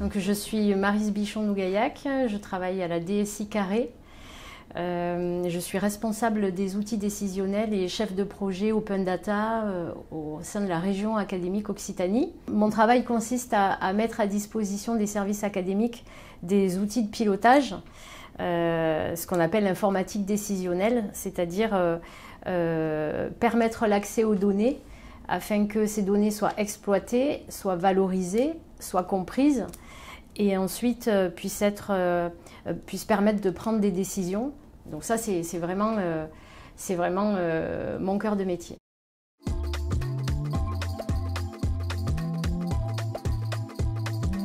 Donc, je suis Maryse Bichon-Nougaillac, je travaille à la DSI Carré. Je suis responsable des outils décisionnels et chef de projet Open Data au sein de la région académique Occitanie. Mon travail consiste à mettre à disposition des services académiques des outils de pilotage, ce qu'on appelle l'informatique décisionnelle, c'est-à-dire permettre l'accès aux données afin que ces données soient exploitées, soient valorisées, soient comprises et ensuite puissent permettre de prendre des décisions. Donc ça, c'est vraiment mon cœur de métier.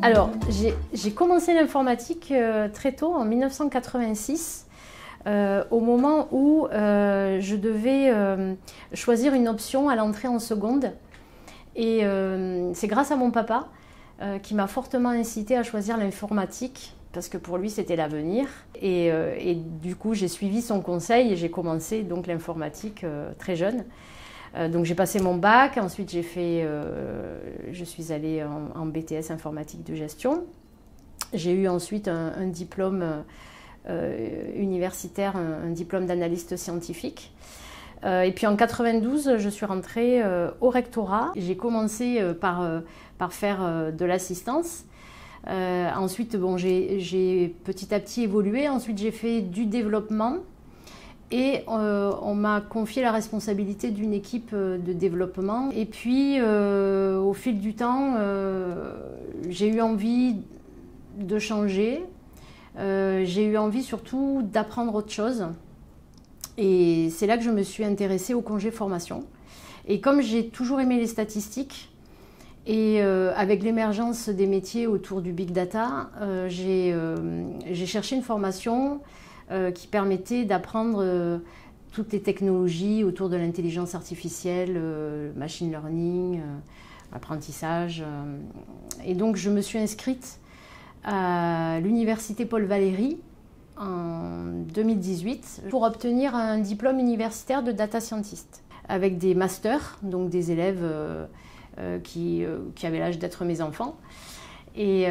Alors, j'ai commencé l'informatique très tôt, en 1986, au moment où je devais choisir une option à l'entrée en seconde. Et c'est grâce à mon papa qui m'a fortement incité à choisir l'informatique, parce que pour lui c'était l'avenir. Et du coup j'ai suivi son conseil et j'ai commencé donc l'informatique très jeune. Donc j'ai passé mon bac, ensuite je suis allée en BTS informatique de gestion. J'ai eu ensuite un diplôme universitaire, un diplôme d'analyste scientifique. Et puis en 92, je suis rentrée au rectorat. J'ai commencé par faire de l'assistance. Ensuite, bon, j'ai petit à petit évolué. Ensuite, j'ai fait du développement et on m'a confié la responsabilité d'une équipe de développement. Et puis, au fil du temps, j'ai eu envie de changer. J'ai eu envie surtout d'apprendre autre chose. Et c'est là que je me suis intéressée au congé formation. Et comme j'ai toujours aimé les statistiques, et avec l'émergence des métiers autour du big data, j'ai cherché une formation qui permettait d'apprendre toutes les technologies autour de l'intelligence artificielle, machine learning, apprentissage. Et donc je me suis inscrite à l'université Paul Valéry en 2018 pour obtenir un diplôme universitaire de data scientist avec des masters, donc des élèves qui avaient l'âge d'être mes enfants. Et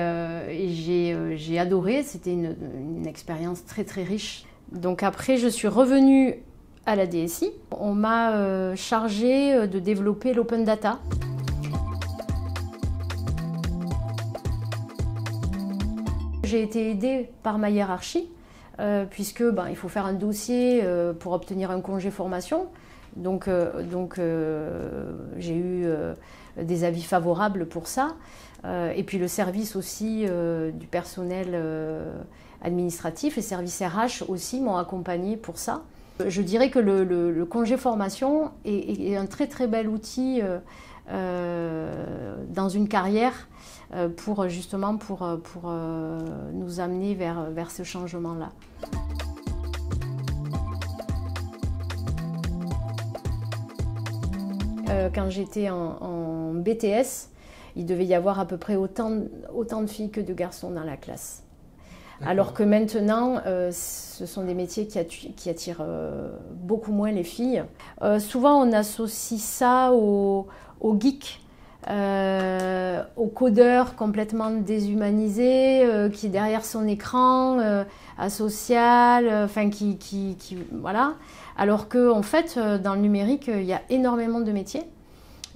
j'ai adoré, c'était une expérience très très riche. Donc après, je suis revenue à la DSI. On m'a chargée de développer l'open data. J'ai été aidée par ma hiérarchie, puisque il faut faire un dossier pour obtenir un congé formation. Donc j'ai eu des avis favorables pour ça. Et puis le service aussi du personnel administratif, les services RH aussi m'ont accompagnée pour ça. Je dirais que le congé formation est un très très bel outil dans une carrière pour nous amener vers ce changement-là. Quand j'étais en BTS, il devait y avoir à peu près autant de filles que de garçons dans la classe. Alors que maintenant, ce sont des métiers qui attirent beaucoup moins les filles. Souvent, on associe ça aux geeks, au codeur complètement déshumanisé, qui est derrière son écran, asocial, voilà. Alors qu'en fait, dans le numérique, il y a énormément de métiers.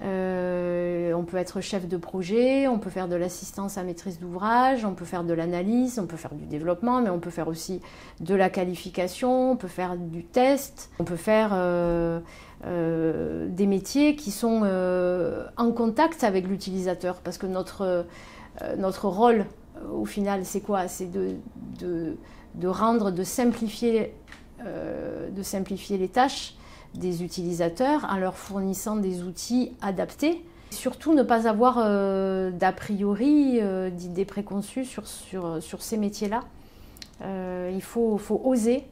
On peut être chef de projet, on peut faire de l'assistance à maîtrise d'ouvrage, on peut faire de l'analyse, on peut faire du développement, mais on peut faire aussi de la qualification, on peut faire du test, on peut faire des métiers qui sont en contact avec l'utilisateur, parce que notre rôle, au final, c'est quoi? C'est de simplifier les tâches des utilisateurs en leur fournissant des outils adaptés. Surtout ne pas avoir d'a priori, d'idées préconçues sur ces métiers-là. Il faut oser.